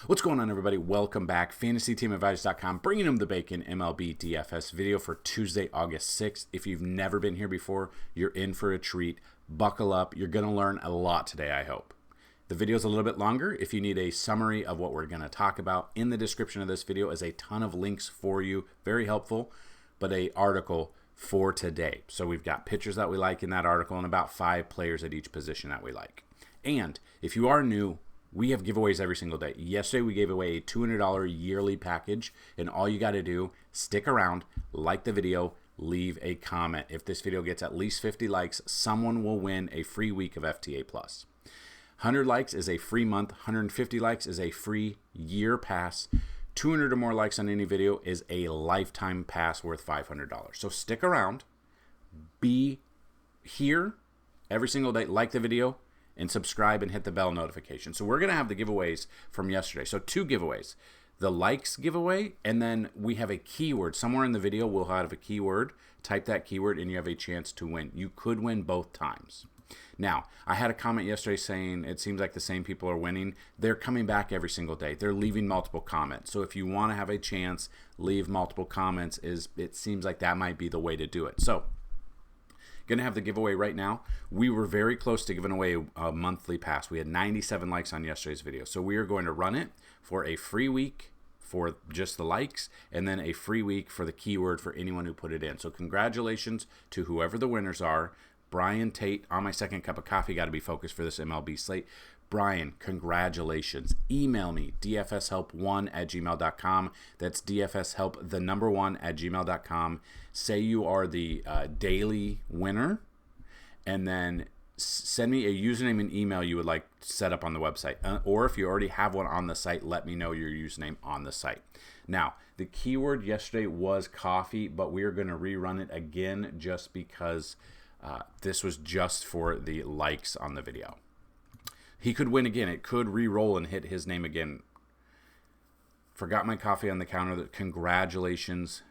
What's going on, everybody? Welcome back. FantasyTeamAdvisors.com, bringing them the bacon MLB DFS video for Tuesday, August 6th. If you've never been here before, you're in for a treat. Buckle up. You're going to learn a lot today, I hope. The video is a little bit longer. If you need a summary of what we're going to talk about, in the description of this video is a ton of links for you. Very helpful, but an article for today. So we've got pictures that we like in that article and about 5 players at each position that we like. And if you are new, we have giveaways every single day. Yesterday, we gave away a $200 yearly package, and all you got to do, stick around, like the video, leave a comment. If this video gets at least 50 likes, someone will win a free week of FTA+. 100 likes is a free month. 150 likes is a free year pass. 200 or more likes on any video is a lifetime pass worth $500. So stick around, be here every single day, like the video, and subscribe and hit the bell notification. So we're going to have the giveaways from yesterday. So 2 giveaways. The likes giveaway, and then we have a keyword. Somewhere in the video we'll have a keyword. Type that keyword and you have a chance to win. You could win both times. Now, I had a comment yesterday saying it seems like the same people are winning. They're coming back every single day. They're leaving multiple comments. So if you want to have a chance, leave multiple comments. It seems like that might be the way to do it. So going to have the giveaway right now. We were very close to giving away a monthly pass. We had 97 likes on yesterday's video. So we are going to run it for a free week for just the likes, and then a free week for the keyword for anyone who put it in. So congratulations to whoever the winners are. Brian Tate, on my second cup of coffee, got to be focused for this MLB slate. Brian, congratulations. Email me, dfshelp1@gmail.com. That's dfshelp, the number 1 at gmail.com. Say you are the daily winner, and then send me a username and email you would like set up on the website. Or if you already have one on the site, let me know your username on the site. Now, the keyword yesterday was coffee, but we are going to rerun it again just because this was just for the likes on the video. He could win again. It could re-roll and hit his name again. Forgot my coffee on the counter. Congratulations,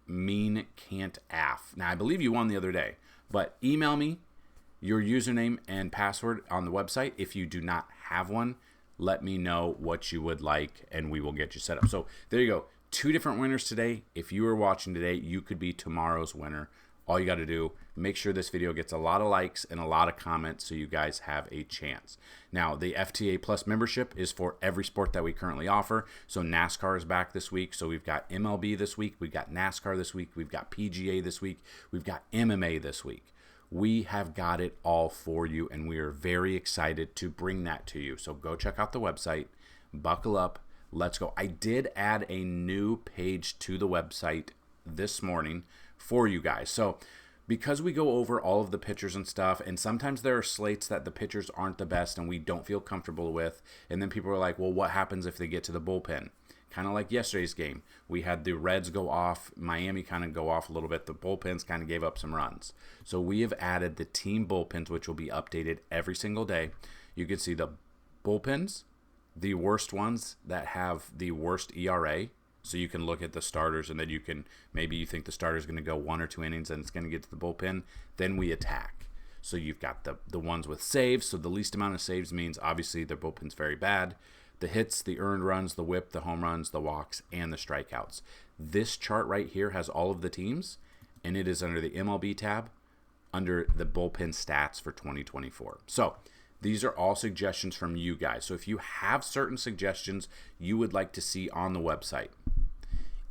Mean Can't Af. Now, I believe you won the other day, but email me your username and password on the website. If you do not have one, let me know what you would like, and we will get you set up. So there you go. 2 different winners today. If you are watching today, you could be tomorrow's winner. All you got to do, make sure this video gets a lot of likes and a lot of comments so you guys have a chance. Now, the FTA Plus membership is for every sport that we currently offer. So NASCAR is back this week. So we've got MLB this week. We've got NASCAR this week. We've got PGA this week. We've got MMA this week. We have got it all for you, and we are very excited to bring that to you. So go check out the website. Buckle up. Let's go. I did add a new page to the website this morning for you guys. So because we go over all of the pitchers and stuff, and sometimes there are slates that the pitchers aren't the best and we don't feel comfortable with, and then people are like, well, what happens if they get to the bullpen? Kind of like yesterday's game. We had the Reds go off, Miami kind of go off a little bit. The bullpens kind of gave up some runs. So we have added the team bullpens, which will be updated every single day. You can see the bullpens, the worst ones that have the worst ERA. So you can look at the starters, and then you can, maybe you think the starter is going to go 1 or 2 innings and it's going to get to the bullpen. Then we attack. So you've got the ones with saves. So the least amount of saves means obviously their bullpen's very bad. The hits, the earned runs, the whip, the home runs, the walks, and the strikeouts. This chart right here has all of the teams, and it is under the MLB tab under the bullpen stats for 2024. So these are all suggestions from you guys. So if you have certain suggestions you would like to see on the website,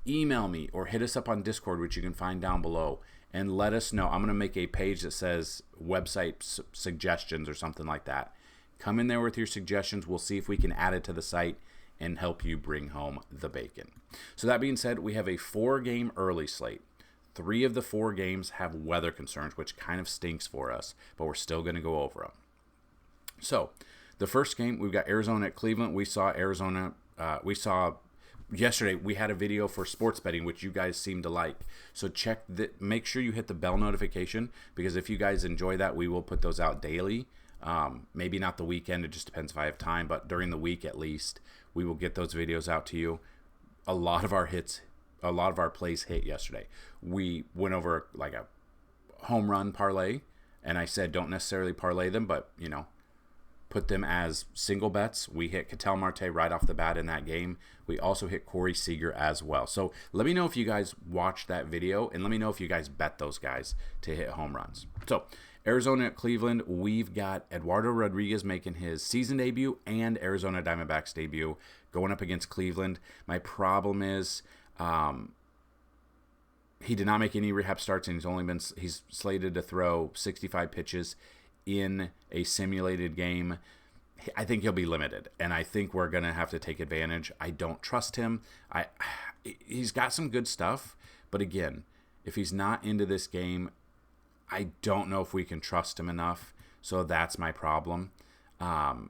email me or hit us up on Discord, which you can find down below, and let us know. I'm going to make a page that says website suggestions or something like that. Come in there with your suggestions. We'll see if we can add it to the site and help you bring home the bacon. So that being said, we have a 4-game early slate. 3 of the 4 games have weather concerns, which kind of stinks for us, but we're still going to go over them. So the first game, we've got Arizona at Cleveland. We saw yesterday we had a video for sports betting, which you guys seem to like. So make sure you hit the bell notification, because if you guys enjoy that, we will put those out daily. Maybe not the weekend, it just depends if I have time, but during the week at least, we will get those videos out to you. A lot of our plays hit yesterday. We went over like a home run parlay, and I said don't necessarily parlay them, but put them as single bets. We hit Ketel Marte right off the bat in that game. We also hit Corey Seager as well. So let me know if you guys watched that video, and let me know if you guys bet those guys to hit home runs. So Arizona at Cleveland, we've got Eduardo Rodriguez making his season debut and Arizona Diamondbacks debut going up against Cleveland. My problem is he did not make any rehab starts, and he's slated to throw 65 pitches in a simulated game. I think he'll be limited, and I think we're going to have to take advantage. I don't trust him. He's got some good stuff, but again, if he's not into this game, I don't know if we can trust him enough, so that's my problem. Ben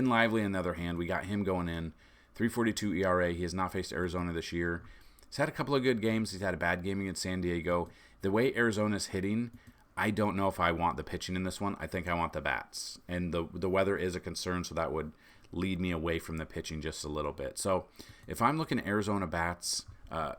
Lively, on the other hand, we got him going in, 3.42 ERA. He has not faced Arizona this year. He's had a couple of good games. He's had a bad game against San Diego. The way Arizona's hitting, I don't know if I want the pitching in this one. I think I want the bats. And the weather is a concern, so that would lead me away from the pitching just a little bit. So if I'm looking at Arizona bats,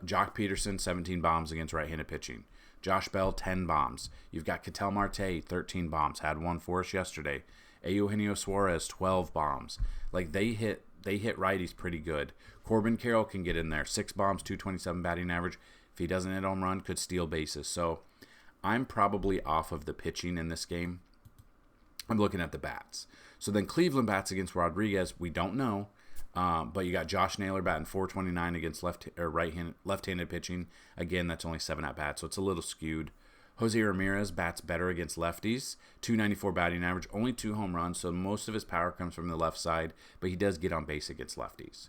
Jock Peterson, 17 bombs against right-handed pitching. Josh Bell, 10 bombs. You've got Ketel Marte, 13 bombs. Had one for us yesterday. Eugenio Suarez, 12 bombs. Like, they hit righties pretty good. Corbin Carroll can get in there. 6 bombs, 227 batting average. If he doesn't hit home run, could steal bases. So I'm probably off of the pitching in this game. I'm looking at the bats. So then Cleveland bats against Rodriguez, we don't know. But you got Josh Naylor batting .429 against left-handed pitching. Again, that's only 7 at bats, so it's a little skewed. Jose Ramirez bats better against lefties. .294 batting average, only 2 home runs, so most of his power comes from the left side, but he does get on base against lefties.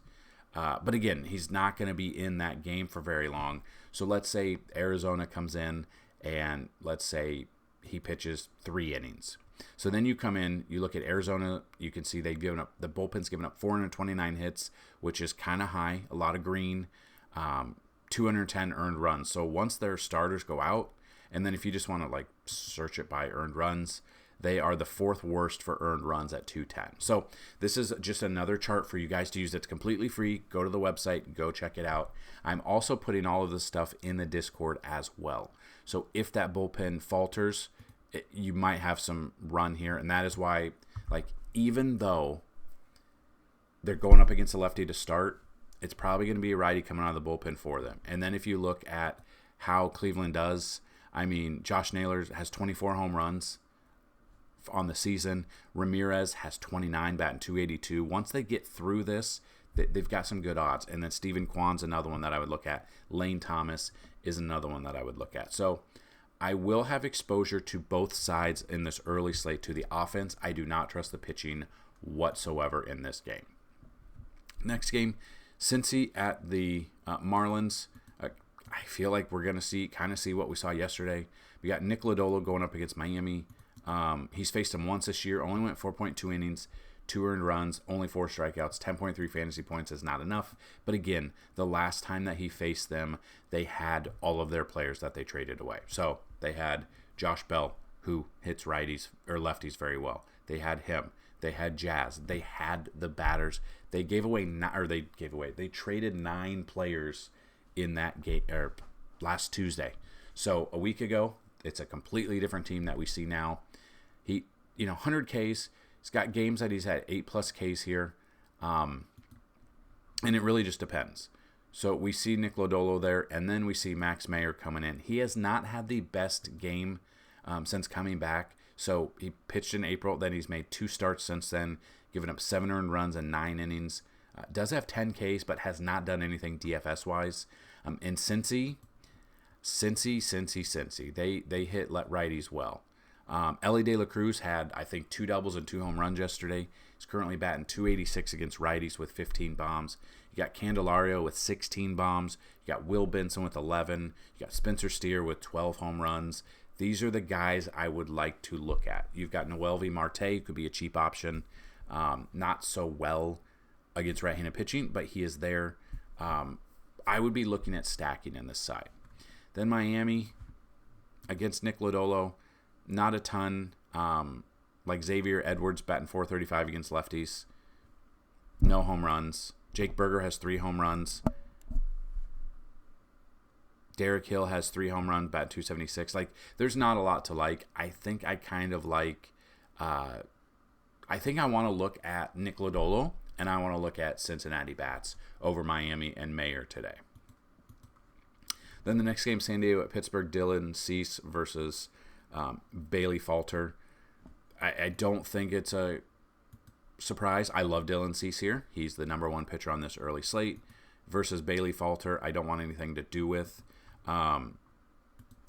But again, he's not going to be in that game for very long. So let's say Arizona comes in and let's say he pitches 3 innings. So then you come in, you look at Arizona, you can see the bullpen's given up 429 hits, which is kind of high, a lot of green, 210 earned runs. So once their starters go out, and then if you just want to like search it by earned runs, they are the 4th worst for earned runs at 210. So this is just another chart for you guys to use. It's completely free. Go to the website, go check it out. I'm also putting all of this stuff in the Discord as well. So if that bullpen falters, you might have some run here, and that is why, like, even though they're going up against a lefty to start, it's probably going to be a righty coming out of the bullpen for them. And then if you look at how Cleveland does, I mean, Josh Naylor has 24 home runs on the season. Ramirez has 29, batting .282. Once they get through this, they've got some good odds. And then Steven Kwan's another one that I would look at. Lane Thomas is another one that I would look at. So I will have exposure to both sides in this early slate. To the offense, I do not trust the pitching whatsoever in this game. Next game, Cincy at the Marlins. I feel like we're going to kind of see what we saw yesterday. We got Nick Lodolo going up against Miami. He's faced him once this year, only went 4.2 innings, 2 earned runs, only 4 strikeouts, 10.3 fantasy points is not enough. But again, the last time that he faced them, they had all of their players that they traded away. So they had Josh Bell, who hits righties or lefties very well. They had him. They had Jazz. They had the batters. They traded 9 players in that game last Tuesday. So a week ago, it's a completely different team that we see now. He, 100 Ks. He's got games that he's had 8+ Ks here. And it really just depends. So we see Nick Lodolo there, and then we see Max Meyer coming in. He has not had the best game since coming back. So he pitched in April, then he's made 2 starts since then, giving up 7 earned runs and 9 innings. Does have 10 Ks, but has not done anything DFS-wise. And Cincy, they hit righties well. Ellie De La Cruz had, I think, 2 doubles and 2 home runs yesterday. He's currently batting .286 against righties with 15 bombs. You got Candelario with 16 bombs. You got Will Benson with 11. You got Spencer Steer with 12 home runs. These are the guys I would like to look at. You've got Noelvi Marte, could be a cheap option. Not so well against right-handed pitching, but he is there. I would be looking at stacking in this side. Then Miami against Nick Lodolo, not a ton. Like Xavier Edwards batting .435 against lefties. No home runs. Jake Berger has 3 home runs. Derek Hill has 3 home runs, batting .276. Like, there's not a lot to like. I think I kind of like I think I want to look at Nick Lodolo, and I want to look at Cincinnati bats over Miami and Mayer today. Then the next game, San Diego at Pittsburgh, Dylan Cease versus Bailey Falter. I don't think it's a surprise. I love Dylan Cease here. He's the number one pitcher on this early slate. Versus Bailey Falter, I don't want anything to do with.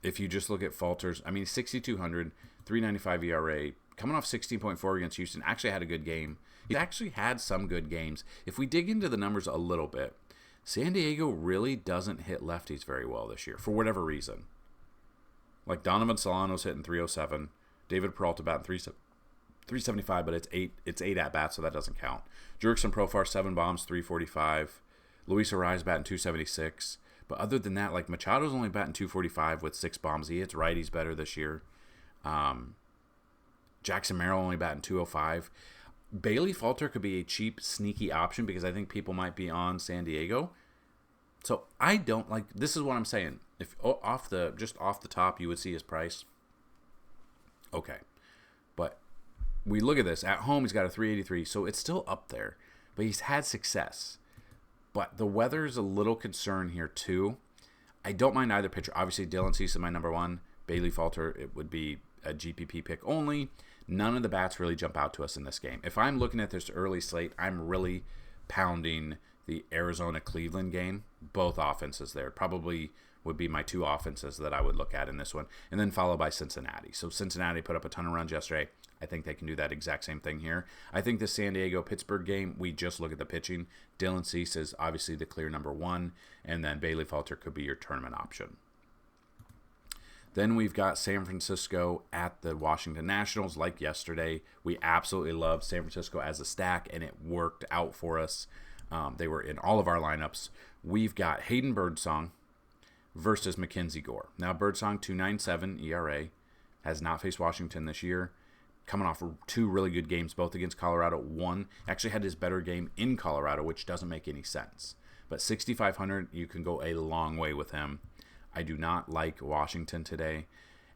If you just look at Falter's, 6,200, 3.95 ERA, coming off 16.4 against Houston, actually had a good game. He actually had some good games. If we dig into the numbers a little bit, San Diego really doesn't hit lefties very well this year, for whatever reason. Like Donovan Solano's hitting 307, David Peralta batting 375, but it's eight at bats, so that doesn't count. Jurickson Profar 7 bombs, 345. Luis Arraez batting 276. But other than that, like Machado's only batting 245 with 6 bombs. He hits righties better this year. Jackson Merrill only batting 205. Bailey Falter could be a cheap, sneaky option because I think people might be on San Diego. So I don't like. This is what I'm saying. If off the top you would see his price. Okay, but we look at this at home. He's got a 383, so it's still up there. But he's had success. But the weather is a little concern here too. I don't mind either pitcher. Obviously, Dylan Cease is my number one. Bailey Falter, it would be a GPP pick only. None of the bats really jump out to us in this game. If I'm looking at this early slate, I'm really pounding the Arizona-Cleveland game. Both offenses there. Probably would be my 2 offenses that I would look at in this one. And then followed by Cincinnati. So Cincinnati put up a ton of runs yesterday. I think they can do that exact same thing here. I think the San Diego-Pittsburgh game, we just look at the pitching. Dylan Cease is obviously the clear number 1. And then Bailey Falter could be your tournament option. Then we've got San Francisco at the Washington Nationals. Like yesterday, we absolutely loved San Francisco as a stack, and it worked out for us. They were in all of our lineups. We've got Hayden Birdsong versus Mackenzie Gore. Now, Birdsong, 2.97 ERA, has not faced Washington this year. Coming off 2 really good games, both against Colorado. One actually had his better game in Colorado, which doesn't make any sense. But 6,500, you can go a long way with him. I do not like Washington today.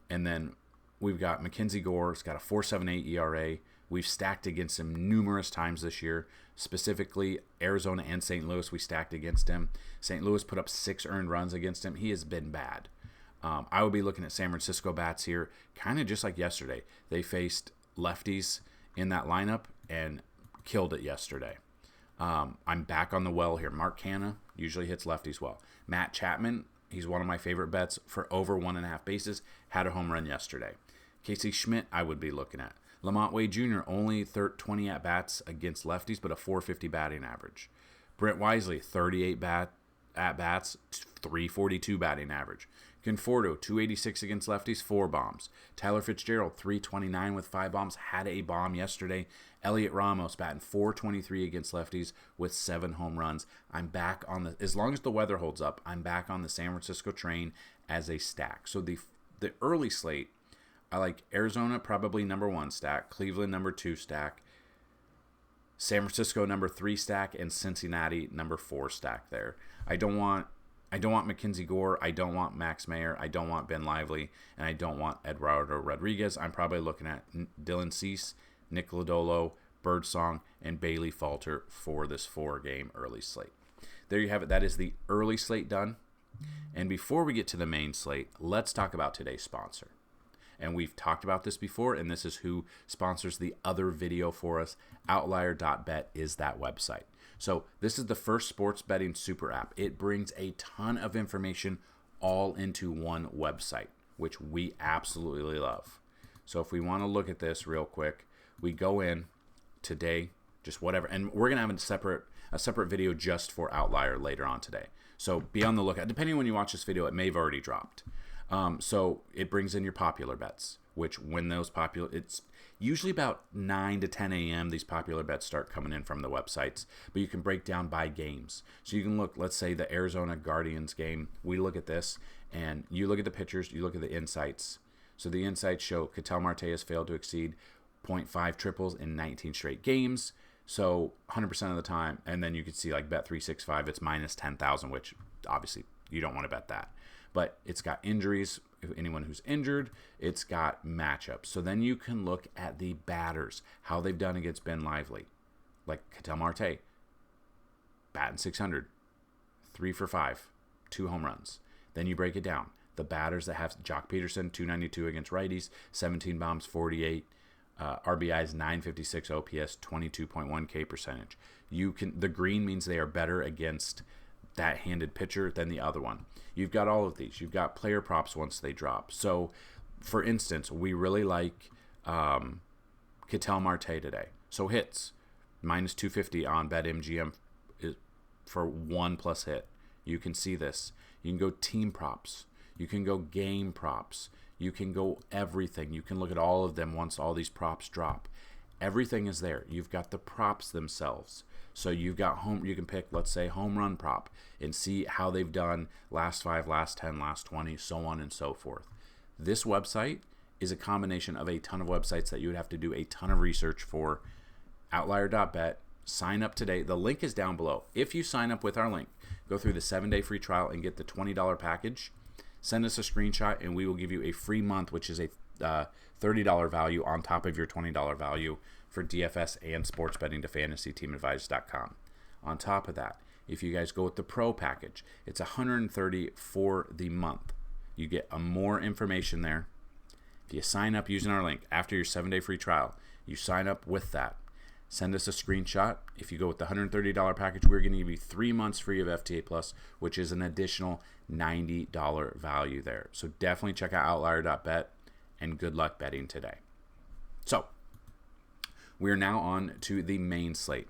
And then we've got Mackenzie Gore. He's got a 4.78 ERA. We've stacked against him numerous times this year. Specifically, Arizona and St. Louis, we stacked against him. St. Louis put up 6 earned runs against him. He has been bad. I would be looking at San Francisco bats here, kind of just like yesterday. They faced lefties in that lineup and killed it yesterday. I'm back on the well here. Mark Canha usually hits lefties well. Matt Chapman, he's one of my favorite bets for over 1.5 bases. Had a home run yesterday. Casey Schmidt, I would be looking at. Lamont Wade Jr., only 20 at-bats against lefties, but a 450 batting average. Brent Wisely, 38 at-bats, 342 batting average. Conforto, 286 against lefties, 4 bombs. Tyler Fitzgerald, 329 with 5 bombs, had a bomb yesterday. Elliot Ramos batting 423 against lefties with 7 home runs. I'm back on as long as the weather holds up, I'm back on the San Francisco train as a stack. So the early slate, I like Arizona probably number 1 stack, Cleveland number 2 stack, San Francisco number 3 stack, and Cincinnati number 4 stack there. I don't want Mackenzie Gore. I don't want Max Mayer. I don't want Ben Lively. And I don't want Eduardo Rodriguez. I'm probably looking at Dylan Cease, Nick Lodolo, Birdsong, and Bailey Falter for this 4-game early slate. There you have it. That is the early slate done. And before we get to the main slate, let's talk about today's sponsor. And we've talked about this before, and this is who sponsors the other video for us. Outlier.bet is that website. So this is the first sports betting super app. It brings a ton of information all into one website, which we absolutely love. So if we want to look at this real quick, we go in today, just whatever, and we're going to have a separate video just for Outlier later on today. So be on the lookout. Depending on when you watch this video, it may have already dropped. So it brings in your popular bets, which when those popular, it's usually about 9 to 10 a.m. these popular bets start coming in from the websites, but you can break down by games. So you can look, let's say the Arizona Guardians game, we look at this, and you look at the pictures, you look at the insights. So the insights show Ketel Marte has failed to exceed 0.5 triples in 19 straight games, so 100% of the time, and then you can see like Bet365, it's minus 10,000, which obviously you don't want to bet that. But it's got injuries anyone who's injured. It's got matchups. So then you can look at the batters, how they've done against Ben Lively. Like Ketel Marte, batting 600, 3 for 5, 2 home runs. Then you break it down. The batters that have Jock Peterson, 292 against righties, 17 bombs, 48 RBIs, 956 OPS, 22.1 K percentage. The green means they are better against that handed pitcher than the other one. You've got all of these. You've got player props once they drop. So, for instance, we really like Ketel Marte today. So hits, minus 250 on BetMGM for 1+ hit. You can see this. You can go team props. You can go game props. You can go everything. You can look at all of them once all these props drop. Everything is there. You've got the props themselves. So you've got you can pick, let's say, home run prop and see how they've done last 5, last 10, last 20, so on and so forth. This website is a combination of a ton of websites that you would have to do a ton of research for. Outlier.bet. Sign up today. The link is down below. If you sign up with our link, go through the 7-day free trial and get the $20 package. Send us a screenshot and we will give you a free month, which is a $30 value on top of your $20 value for DFS and sports betting to FantasyTeamAdvisors.com. On top of that, if you guys go with the Pro package, it's $130 for the month. You get more information there. If you sign up using our link after your 7-day free trial, you sign up with that. Send us a screenshot. If you go with the $130 package, we're going to give you 3 months free of FTA Plus, which is an additional $90 value there. So definitely check out Outlier.bet, and good luck betting today. So we are now on to the main slate.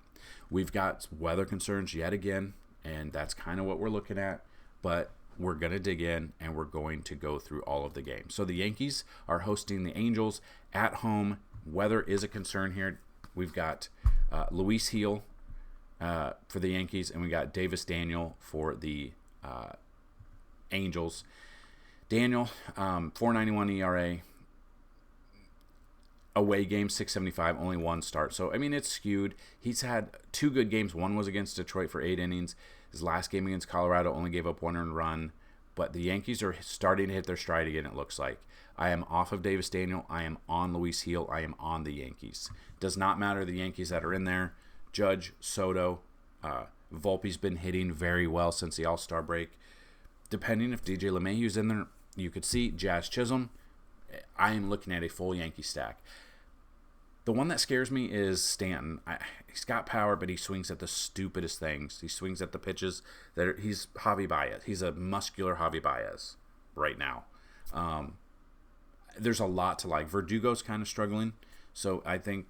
We've got weather concerns yet again, and that's kind of what we're looking at, but we're going to dig in, and we're going to go through all of the games. So the Yankees are hosting the Angels at home. Weather is a concern here. We've got Luis Gil for the Yankees, and we got Davis Daniel for the Angels. Daniel, 4.91 ERA. Away game, 6.75, only 1 start. So, I mean, it's skewed. He's had 2 good games. One was against Detroit for 8 innings. His last game against Colorado only gave up 1 earned run. But the Yankees are starting to hit their stride again, it looks like. I am off of Davis Daniel. I am on Luis Gil. I am on the Yankees. Does not matter the Yankees that are in there. Judge, Soto, Volpe's been hitting very well since the All-Star break. Depending if DJ LeMahieu's in there, you could see Jazz Chisholm. I am looking at a full Yankee stack. The one that scares me is Stanton. He's got power, but he swings at the stupidest things. He swings at the pitches he's Javi Baez. He's a muscular Javi Baez right now. There's a lot to like. Verdugo's kind of struggling, so I think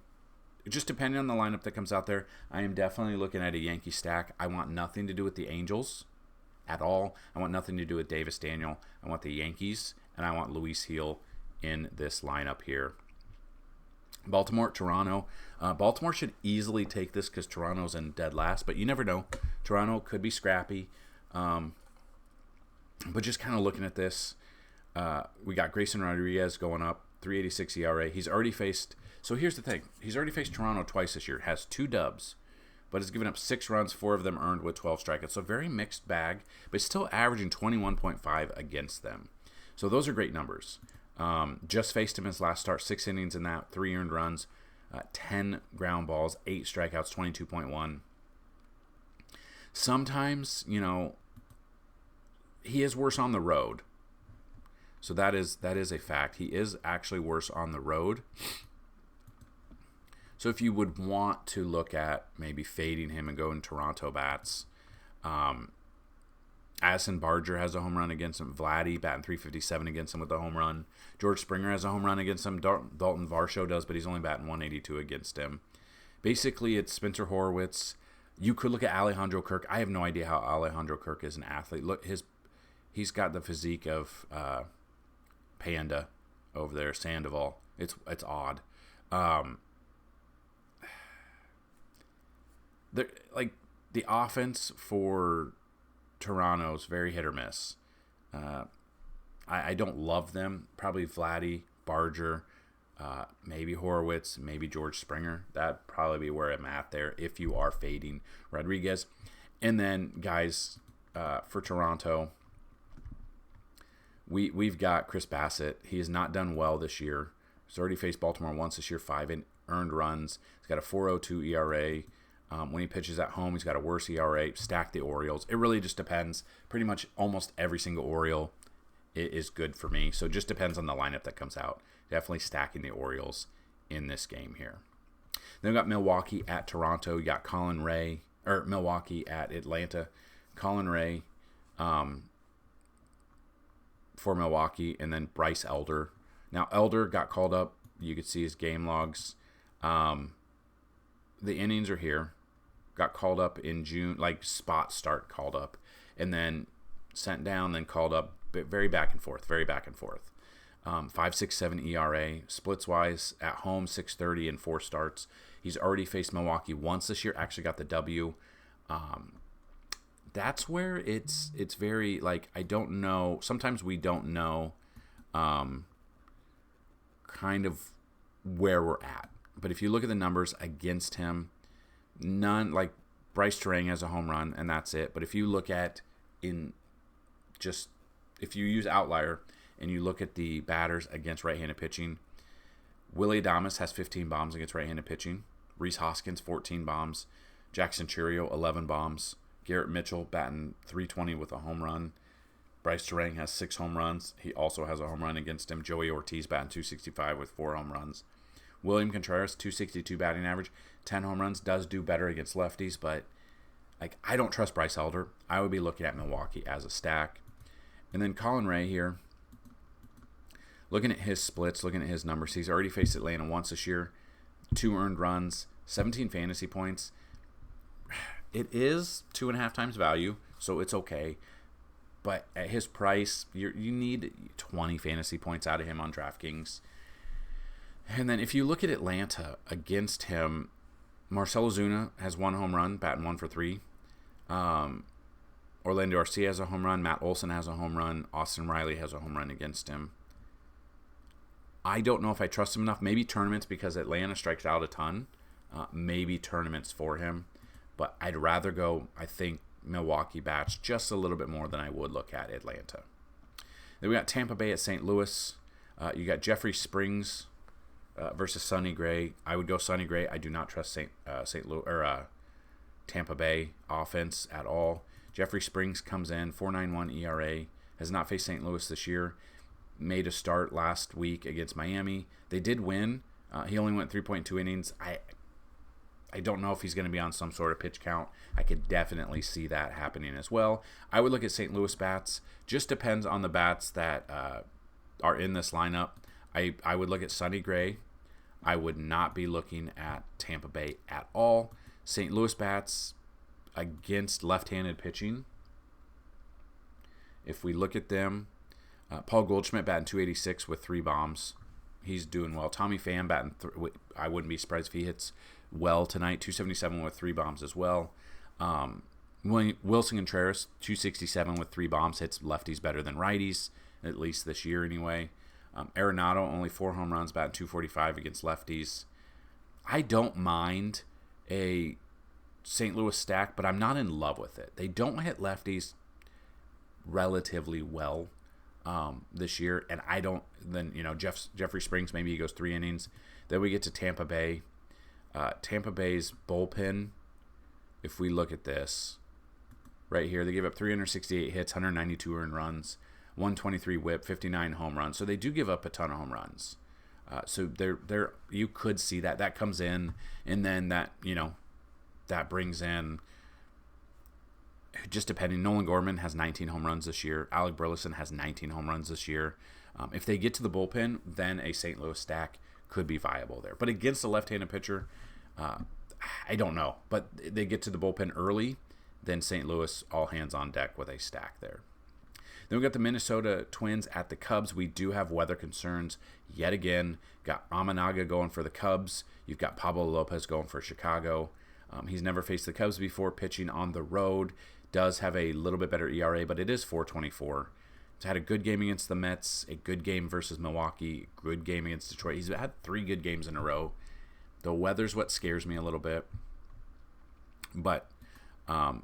just depending on the lineup that comes out there, I am definitely looking at a Yankee stack. I want nothing to do with the Angels at all. I want nothing to do with Davis Daniel. I want the Yankees, and I want Luis Gil in this lineup here. Baltimore, Toronto. Baltimore should easily take this because Toronto's in dead last, but you never know. Toronto could be scrappy. But just kind of looking at this, we got Grayson Rodriguez going up, 3.86 ERA. He's already faced, so here's the thing. He's already faced Toronto twice this year, has 2 dubs, but has given up 6 runs, 4 of them earned with 12 strikeouts. So very mixed bag, but still averaging 21.5 against them. So those are great numbers. Just faced him his last start, 6 innings in that, 3 earned runs, 10 ground balls, 8 strikeouts, 22.1. Sometimes, he is worse on the road. So that is a fact. He is actually worse on the road. So if you would want to look at maybe fading him and going Toronto bats, Addison Barger has a home run against him. Vladdy batting 357 against him with a home run. George Springer has a home run against him. Dalton Varsho does, but he's only batting 182 against him. Basically, it's Spencer Horwitz. You could look at Alejandro Kirk. I have no idea how Alejandro Kirk is an athlete. Look, he's got the physique of Panda over there, Sandoval. It's odd. The offense for Toronto's very hit or miss. I don't love them. Probably Vladdy, Barger, maybe Horowitz, maybe George Springer. That'd probably be where I'm at there if you are fading Rodriguez. And then guys for Toronto, We've got Chris Bassett. He has not done well this year. He's already faced Baltimore once this year, 5 earned runs. He's got a 4.02 ERA. When he pitches at home, he's got a worse ERA. Stack the Orioles. It really just depends. Pretty much almost every single Oriole is good for me. So it just depends on the lineup that comes out. Definitely stacking the Orioles in this game here. Then we got Milwaukee at Toronto. You got Milwaukee at Atlanta. Colin Ray for Milwaukee, and then Bryce Elder. Now, Elder got called up. You could see his game logs. The innings are here. Got called up in June, like spot start called up, and then sent down, then called up. Very back and forth. 5.67 ERA. Splits-wise, at home, 6.30 in 4 starts. He's already faced Milwaukee once this year. Actually got the W. That's where it's very, like, I don't know. Sometimes we don't know kind of where we're at. But if you look at the numbers against him, none, like Bryce Terang has a home run, and that's it. But if you look at if you use Outlier and you look at the batters against right-handed pitching, Willie Adames has 15 bombs against right-handed pitching. Rhys Hoskins, 14 bombs. Jackson Churio, 11 bombs. Garrett Mitchell batting .320 with a home run. Bryce Terang has 6 home runs. He also has a home run against him. Joey Ortiz batting .265 with 4 home runs. William Contreras, .262 batting average, 10 home runs. Does do better against lefties, but like I don't trust Bryce Elder. I would be looking at Milwaukee as a stack. And then Colin Ray here, looking at his splits, looking at his numbers. He's already faced Atlanta once this year. 2 earned runs, 17 fantasy points. It is 2.5 times value, so it's okay. But at his price, you need 20 fantasy points out of him on DraftKings. And then if you look at Atlanta against him, Marcell Ozuna has 1 home run, batting 1 for 3. Orlando Arcia has a home run. Matt Olson has a home run. Austin Riley has a home run against him. I don't know if I trust him enough. Maybe tournaments because Atlanta strikes out a ton. Maybe tournaments for him. But I'd rather go, I think, Milwaukee bats just a little bit more than I would look at Atlanta. Then we got Tampa Bay at St. Louis. You got Jeffrey Springs versus Sonny Gray. I would go Sonny Gray. I do not trust Tampa Bay offense at all. Jeffrey Springs comes in, 4.91 ERA. Has not faced St. Louis this year. Made a start last week against Miami. They did win. He only went 3.2 innings. I don't know if he's going to be on some sort of pitch count. I could definitely see that happening as well. I would look at St. Louis bats. Just depends on the bats that are in this lineup. I would look at Sonny Gray. I would not be looking at Tampa Bay at all. St. Louis bats against left-handed pitching. If we look at them, Paul Goldschmidt batting .286 with 3 bombs. He's doing well. Tommy Pham batting, I wouldn't be surprised if he hits well tonight. .277 with 3 bombs as well. Wilson Contreras, .267 with 3 bombs. Hits lefties better than righties, at least this year anyway. Arenado, only 4 home runs, batting .245 against lefties. I don't mind a St. Louis stack, but I'm not in love with it. They don't hit lefties relatively well this year, and I don't. Then Jeffrey Springs, maybe he goes 3 innings. Then we get to Tampa Bay. Tampa Bay's bullpen. If we look at this right here, they give up 368 hits, 192 earned runs, 123 WHIP, 59 home runs. So they do give up a ton of home runs. So they're you could see that comes in, and then that brings in, just depending. Nolan Gorman has 19 home runs this year. Alec Burleson has 19 home runs this year. If they get to the bullpen, then a St. Louis stack could be viable there. But against a left-handed pitcher, I don't know. But they get to the bullpen early, then St. Louis all hands on deck with a stack there. Then we got the Minnesota Twins at the Cubs. We do have weather concerns yet again. Got Amanaga going for the Cubs. You've got Pablo Lopez going for Chicago. He's never faced the Cubs before, pitching on the road. Does have a little bit better ERA, but it is .424. He's had a good game against the Mets, a good game versus Milwaukee, good game against Detroit. He's had 3 good games in a row. The weather's what scares me a little bit. But, and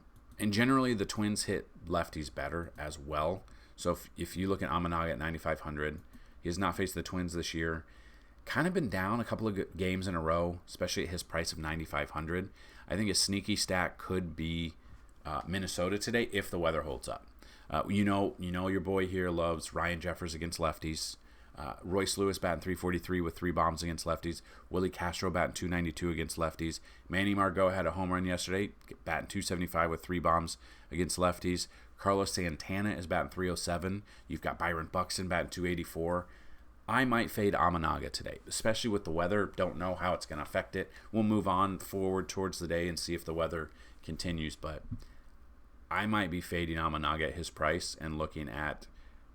generally the Twins hit lefties better as well. So if you look at Amanaga at 9,500, he has not faced the Twins this year. Kind of been down a couple of games in a row, especially at his price of 9,500. I think a sneaky stack could be Minnesota today if the weather holds up. You know your boy here loves Ryan Jeffers against lefties. Royce Lewis batting 343 with 3 bombs against lefties. Willie Castro batting 292 against lefties. Manny Margot had a home run yesterday, batting 275 with 3 bombs against lefties. Carlos Santana is batting 307. You've got Byron Buxton batting 284. I might fade Amanaga today, especially with the weather. Don't know how it's going to affect it. We'll move on forward towards the day and see if the weather continues, but I might be fading Amanaga at his price and looking at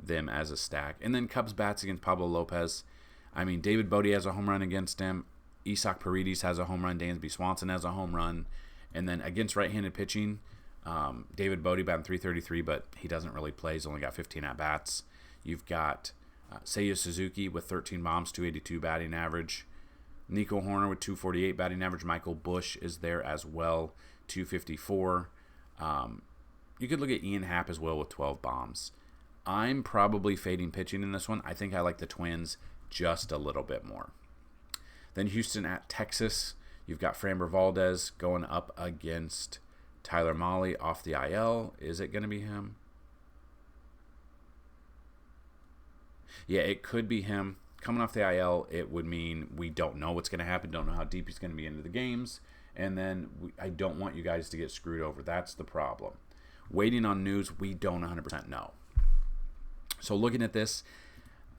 them as a stack. And then Cubs bats against Pablo Lopez. I mean, David Bodie has a home run against him. Isaac Paredes has a home run. Dansby Swanson has a home run. And then against right-handed pitching, David Bodie batting 333, but he doesn't really play. He's only got 15 at-bats. You've got Seiya Suzuki with 13 bombs, 282 batting average. Nico Horner with 248 batting average. Michael Busch is there as well, 254. You could look at Ian Happ as well with 12 bombs. I'm probably fading pitching in this one. I think I like the Twins just a little bit more. Then Houston at Texas. You've got Framber Valdez going up against Tyler Mahle off the IL. Is it going to be him? Yeah, it could be him. Coming off the IL, it would mean we don't know what's going to happen, don't know how deep he's going to be into the games, and then I don't want you guys to get screwed over. That's the problem. Waiting on news, we don't 100% know. So looking at this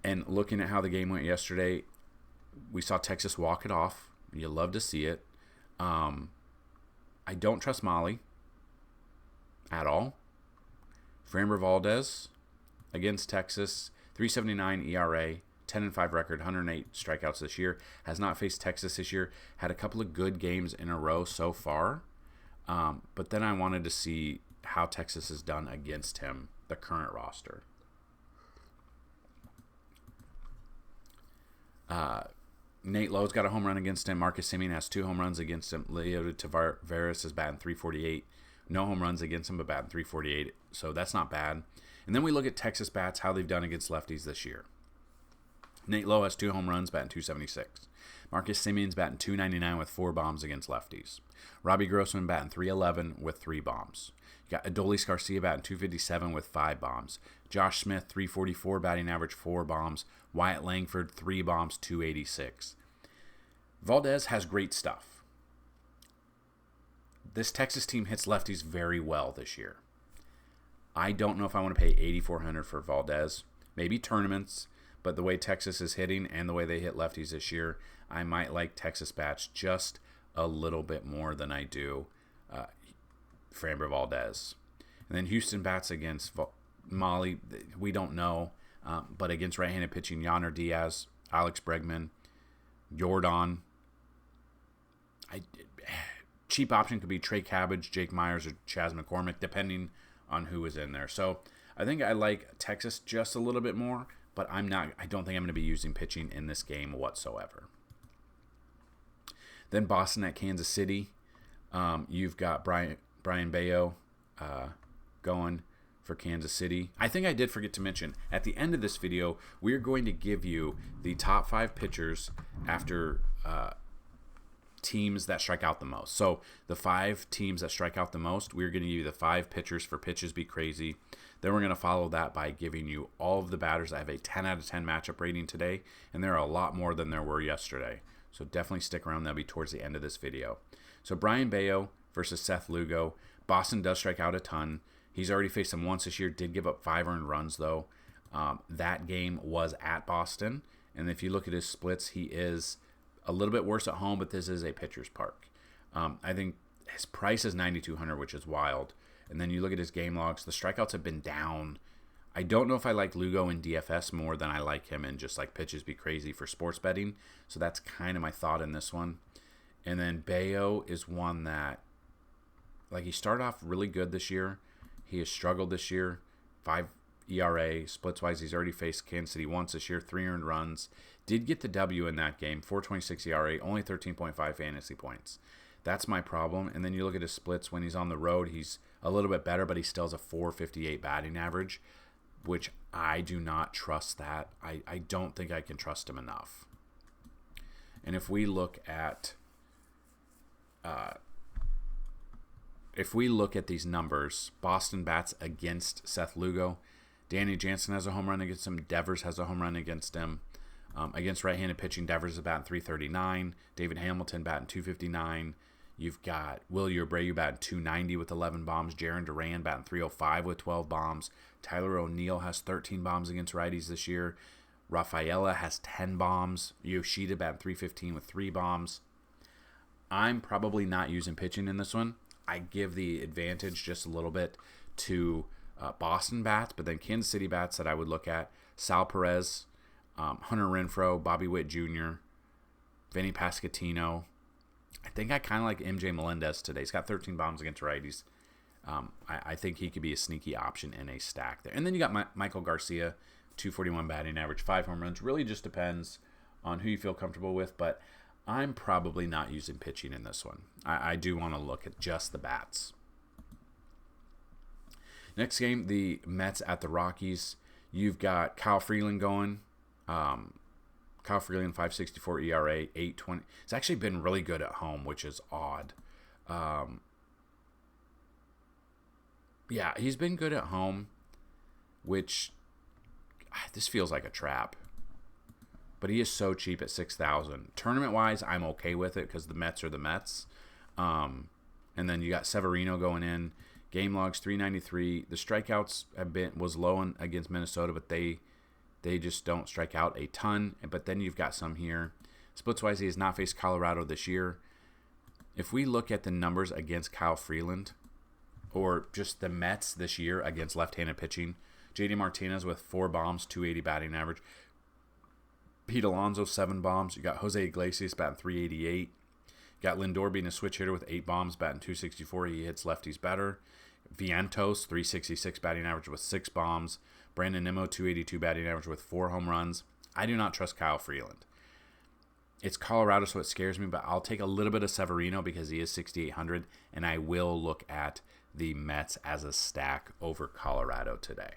and looking at how the game went yesterday, we saw Texas walk it off. You love to see it. I don't trust Mahle at all. Framber Valdez against Texas, 3.79 ERA, 10-5 record, 108 strikeouts this year. Has not faced Texas this year. Had a couple of good games in a row so far. But then I wanted to see how Texas has done against him, the current roster. Nate Lowe's got a home run against him. Marcus Semien has 2 home runs against him. Leo Tavares is batting 348. No home runs against him, but batting 348. So that's not bad. And then we look at Texas bats, how they've done against lefties this year. Nate Lowe has 2 home runs, batting 276. Marcus Semien's batting 299 with 4 bombs against lefties. Robbie Grossman batting 311 with 3 bombs. You got Adolis Garcia batting 257 with 5 bombs. Josh Smith, 344 batting average, 4 bombs. Wyatt Langford, 3 bombs, 286. Valdez has great stuff. This Texas team hits lefties very well this year. I don't know if I want to pay $8,400 for Valdez. Maybe tournaments, but the way Texas is hitting and the way they hit lefties this year, I might like Texas bats just a little bit more than I do Framber Valdez. And then Houston bats against Mahle, we don't know, but against right-handed pitching, Yainer Diaz, Alex Bregman, Jordan. Cheap option could be Trey Cabbage, Jake Myers, or Chas McCormick, depending on who is in there. So I think I like Texas just a little bit more, but I don't think I'm going to be using pitching in this game whatsoever. Then Boston at Kansas City. You've got Brian Bayo going for Kansas City. I think I did forget to mention, at the end of this video, we're going to give you the top 5 pitchers after teams that strike out the most. So the 5 teams that strike out the most, we're going to give you the 5 pitchers for Pitches Be Crazy. Then we're going to follow that by giving you all of the batters that have a 10 out of 10 matchup rating today, and there are a lot more than there were yesterday. So definitely stick around. That'll be towards the end of this video. So Brian Bayo versus Seth Lugo. Boston does strike out a ton. He's already faced them once this year. Did give up 5 earned runs, though. That game was at Boston. And if you look at his splits, he is a little bit worse at home, but this is a pitcher's park. I think his price is $9,200, which is wild. And then you look at his game logs. The strikeouts have been down. I don't know if I like Lugo in DFS more than I like him in just like Pitches Be Crazy for sports betting. So that's kind of my thought in this one. And then Bayo is one that, like, he started off really good this year. He has struggled this year. 5 ERA. Splits-wise, he's already faced Kansas City once this year. 3 earned runs. Did get the W in that game. 4.26 ERA. Only 13.5 fantasy points. That's my problem. And then you look at his splits when he's on the road. He's a little bit better, but he still has a 4.58 batting average. which I do not trust that. I don't think I can trust him enough. And if we look at these numbers, Boston bats against Seth Lugo. Danny Jansen has a home run against him. Devers has a home run against him. Against right-handed pitching, Devers is batting .339. David Hamilton batting .259. You've got Wilyer Abreu batting .290 with 11 bombs. Jarren Duran batting .305 with 12 bombs. Tyler O'Neill has 13 bombs against righties this year. Rafaela has 10 bombs. Yoshida batting .315 with 3 bombs. I'm probably not using pitching in this one. I give the advantage just a little bit to Boston bats, but then Kansas City bats that I would look at: Sal Perez, Hunter Renfroe, Bobby Witt Jr., Vinny Pasquantino. I think I kind of like MJ Melendez today. He's got 13 bombs against righties. I think he could be a sneaky option in a stack there. And then you got Michael Garcia, 241 batting average, 5 home runs. Really just depends on who you feel comfortable with, but I'm probably not using pitching in this one. I do want to look at just the bats. Next game, the Mets at the Rockies. You've got Kyle Freeland going. Kyle Freeland, 5.64 ERA, 8.20. It's actually been really good at home, which is odd. Yeah, he's been good at home, which this feels like a trap. But he is so cheap at 6,000. Tournament-wise, I'm okay with it because the Mets are the Mets. And then you got Severino going in. Game logs 393. The strikeouts was low against Minnesota, but they just don't strike out a ton. But then you've got some here. Splits-wise, he has not faced Colorado this year. If we look at the numbers against Kyle Freeland, or just the Mets this year against left-handed pitching, JD Martinez with 4 bombs, 280 batting average. Pete Alonso, 7 bombs. You got Jose Iglesias batting .388. You got Lindor being a switch hitter with 8 bombs, batting .264. He hits lefties better. Vientos, .366 batting average with 6 bombs. Brandon Nimmo, .282 batting average with 4 home runs. I do not trust Kyle Freeland. It's Colorado, so it scares me, but I'll take a little bit of Severino because he is 6,800, and I will look at the Mets as a stack over Colorado today.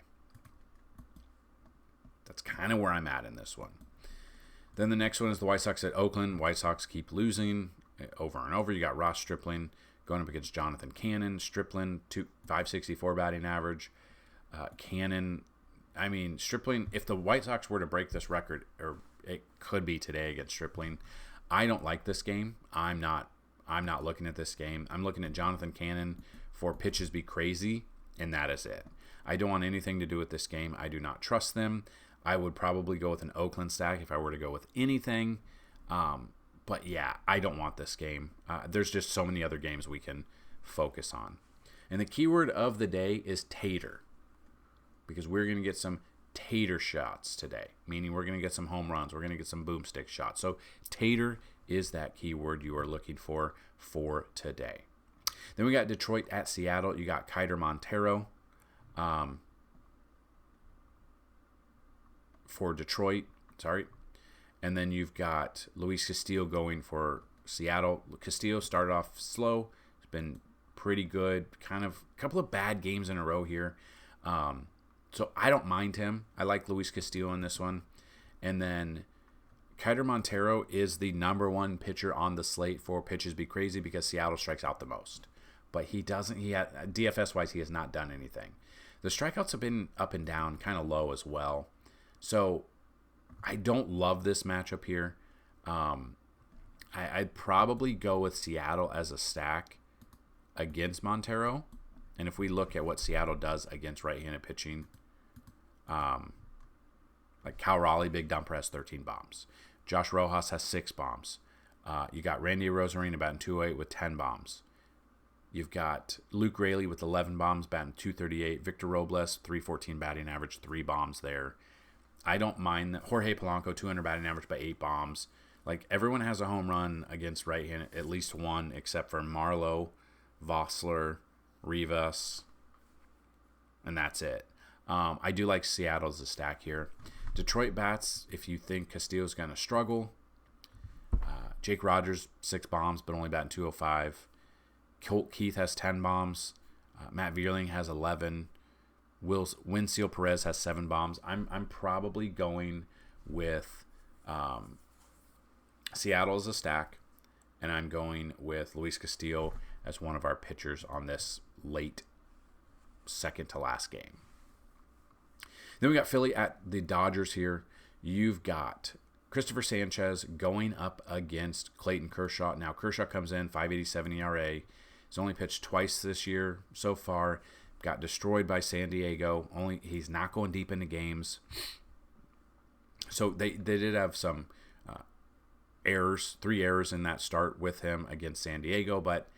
That's kind of where I'm at in this one. Then the next one is the White Sox at Oakland. White Sox keep losing over and over. You got Ross Stripling going up against Jonathan Cannon. Stripling, 564 batting average. Cannon, Stripling, if the White Sox were to break this record, or it could be today against Stripling, I don't like this game. I'm not looking at this game. I'm looking at Jonathan Cannon for pitches be crazy, and that is it. I don't want anything to do with this game. I do not trust them. I would probably go with an Oakland stack if I were to go with anything. But yeah, I don't want this game. There's just so many other games we can focus on. And the keyword of the day is tater, because we're going to get some tater shots today, meaning we're going to get some home runs. We're going to get some boomstick shots. So tater is that keyword you are looking for today. Then we got Detroit at Seattle. You got Keider Montero for Detroit. And then you've got Luis Castillo going for Seattle. Castillo started off slow. It's been pretty good. Kind of a couple of bad games in a row here. So I don't mind him. I like Luis Castillo in this one. And then Keider Montero is the number 1 pitcher on the slate for pitches be crazy because Seattle strikes out the most. But DFS-wise, he has not done anything. The strikeouts have been up and down, kind of low as well. So I don't love this matchup here. I'd probably go with Seattle as a stack against Montero. And if we look at what Seattle does against right-handed pitching, like Cal Raleigh, big dumper, has 13 bombs. Josh Rojas has 6 bombs. You got Randy Arozarena batting .208 with 10 bombs. You've got Luke Raley with 11 bombs, batting .238. Victor Robles, .314 batting average, 3 bombs there. I don't mind that. Jorge Polanco, 200 batting average, but 8 bombs. Like, everyone has a home run against right-handed, at least one, except for Marlowe, Vossler, Rivas, and that's it. I do like Seattle as a stack here. Detroit bats, if you think Castillo's going to struggle. Jake Rogers, 6 bombs, but only batting .205. Colt Keith has 10 bombs. Matt Vierling has 11. Winfield Perez has 7 bombs. I'm probably going with Seattle as a stack, and I'm going with Luis Castillo as one of our pitchers on this late second to last game. Then we got Philly at the Dodgers here. You've got Christopher Sanchez going up against Clayton Kershaw. Now, Kershaw comes in, 5.87 ERA. He's only pitched twice this year so far. Got destroyed by San Diego. He's not going deep into games. So they did have some errors, 3 errors in that start with him against San Diego, but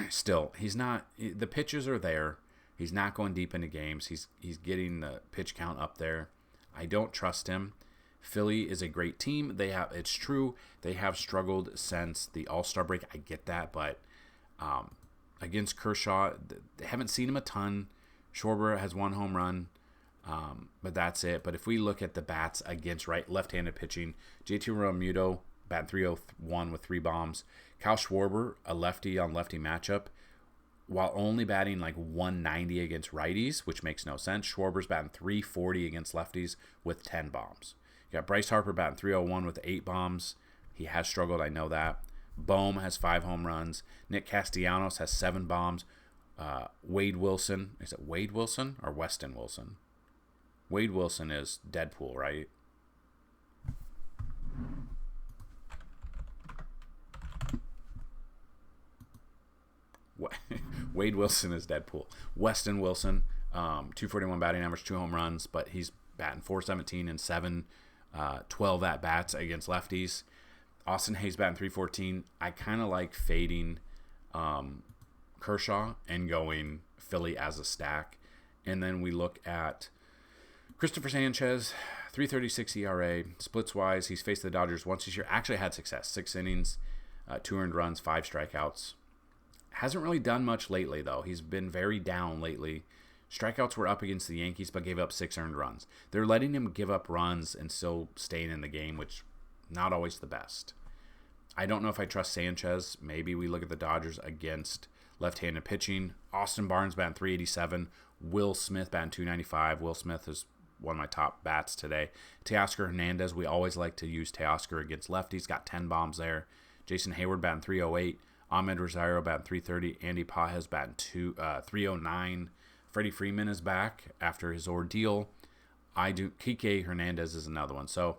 still, he's not. The pitches are there. He's not going deep into games. He's getting the pitch count up there. I don't trust him. Philly is a great team. It's true, they have struggled since the All-Star break. I get that, but against Kershaw, they haven't seen him a ton. Schwarber has 1 home run, but that's it. But if we look at the bats against left-handed pitching, JT Realmuto, batting .301 with 3 bombs. Kyle Schwarber, a lefty on lefty matchup, while only batting like 190 against righties, which makes no sense. Schwarber's batting .340 against lefties with 10 bombs. You got Bryce Harper batting .301 with 8 bombs. He has struggled, I know that. Bohm has 5 home runs. Nick Castellanos has 7 bombs. Wade Wilson, is it Wade Wilson or Weston Wilson? Wade Wilson is Deadpool, right? Wade Wilson is Deadpool. Weston Wilson, 241 batting average, 2 home runs, but he's batting .417 and 12 at-bats against lefties. Austin Hayes batting .314. I kind of like fading Kershaw and going Philly as a stack. And then we look at Christopher Sanchez, .336 ERA. Splits-wise, he's faced the Dodgers once this year. Actually had success. 6 innings, 2 earned runs, 5 strikeouts. Hasn't really done much lately, though. He's been very down lately. Strikeouts were up against the Yankees, but gave up 6 earned runs. They're letting him give up runs and still staying in the game, which not always the best. I don't know if I trust Sanchez. Maybe we look at the Dodgers against left-handed pitching. Austin Barnes batting .387. Will Smith batting .295. Will Smith is one of my top bats today. Teoscar Hernandez, we always like to use Teoscar against lefties. Got 10 bombs there. Jason Hayward batting .308. Ahmed Rosario batting .330. Andy Pages batting .309. Freddie Freeman is back after his ordeal. Kike Hernandez is another one. So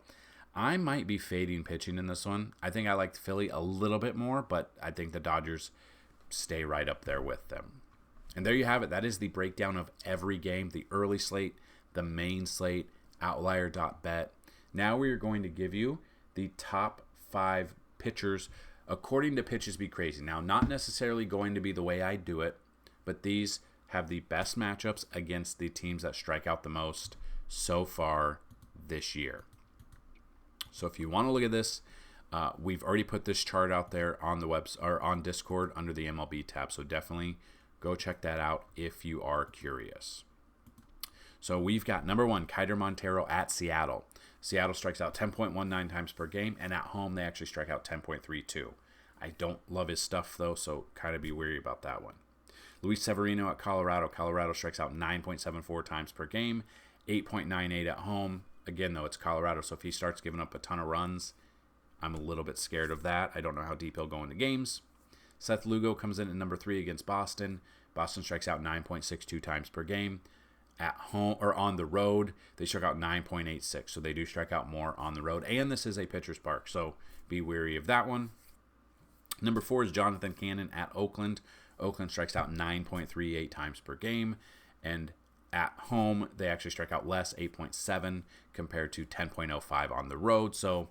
I might be fading pitching in this one. I think I like Philly a little bit more, but I think the Dodgers stay right up there with them. And there you have it. That is the breakdown of every game, the early slate, the main slate, outlier.bet. Now we are going to give you the top 5 pitchers according to Pitches Be Crazy. Now, not necessarily going to be the way I do it, but these have the best matchups against the teams that strike out the most so far this year. So if you want to look at this, we've already put this chart out there on the or on Discord under the MLB tab. So definitely go check that out if you are curious. So we've got number 1, Kiter Montero at Seattle. Seattle strikes out 10.19 times per game, and at home they actually strike out 10.32. I don't love his stuff though, so kind of be wary about that one. Luis Severino at Colorado. Colorado strikes out 9.74 times per game, 8.98 at home. Again, though, it's Colorado, so if he starts giving up a ton of runs, I'm a little bit scared of that. I don't know how deep he'll go into games. Seth Lugo comes in at number 3 against Boston. Boston strikes out 9.62 times per game. At home or on the road, they struck out 9.86, so they do strike out more on the road. And this is a pitcher's park, so be wary of that one. Number 4 is Jonathan Cannon at Oakland. Oakland strikes out 9.38 times per game, and at home they actually strike out less, 8.7 compared to 10.05 on the road, so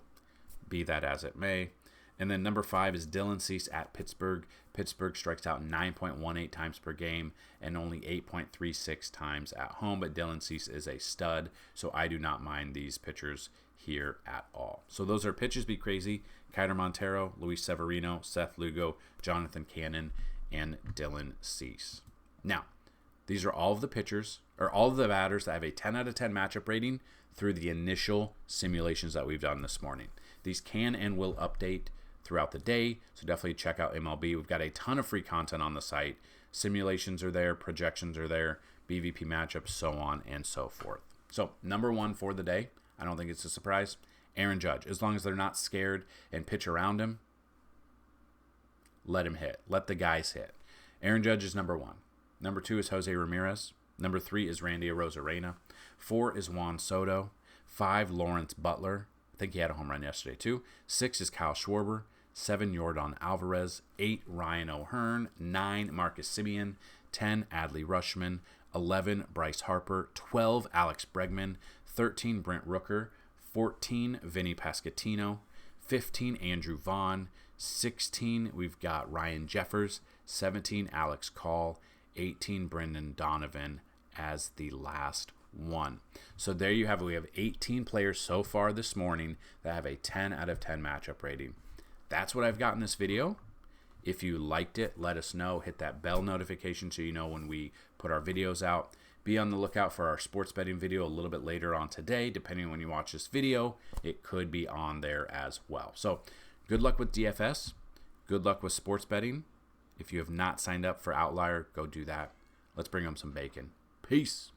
be that as it may. And then number 5 is Dylan Cease at Pittsburgh. Pittsburgh strikes out 9.18 times per game and only 8.36 times at home, but Dylan Cease is a stud, so I do not mind these pitchers here at all. So those are Pitches Be Crazy: Kiter Montero, Luis Severino, Seth Lugo, Jonathan Cannon, and Dylan Cease. Now, these are all of the pitchers, or all of the batters that have a 10 out of 10 matchup rating through the initial simulations that we've done this morning. These can and will update throughout the day, so definitely check out MLB. We've got a ton of free content on the site. Simulations are there, projections are there, BVP matchups, so on and so forth. So number one for the day, I don't think it's a surprise, Aaron Judge. As long as they're not scared and pitch around him, let him hit. Let the guys hit. Aaron Judge is number one. Number two is Jose Ramirez. Number three is Randy Arozarena. 4 is Juan Soto. 5, Lawrence Butler. I think he had a home run yesterday too. 6 is Kyle Schwarber. 7, Yordan Alvarez. 8, Ryan O'Hearn. 9, Marcus Semien. 10, Adley Rutschman. 11, Bryce Harper. 12, Alex Bregman. 13, Brent Rooker. 14, Vinny Pasquantino. 15, Andrew Vaughn. 16, we've got Ryan Jeffers. 17, Alex Call. 18, Brendan Donovan as the last one. So there you have it. We have 18 players so far this morning that have a 10 out of 10 matchup rating. That's what I've got in this video. If you liked it, let us know. Hit that bell notification so you know when we put our videos out. Be on the lookout for our sports betting video a little bit later on today. Depending on when you watch this video, it could be on there as well. So good luck with DFS. Good luck with sports betting. If you have not signed up for Outlier, go do that. Let's bring them some bacon. Peace.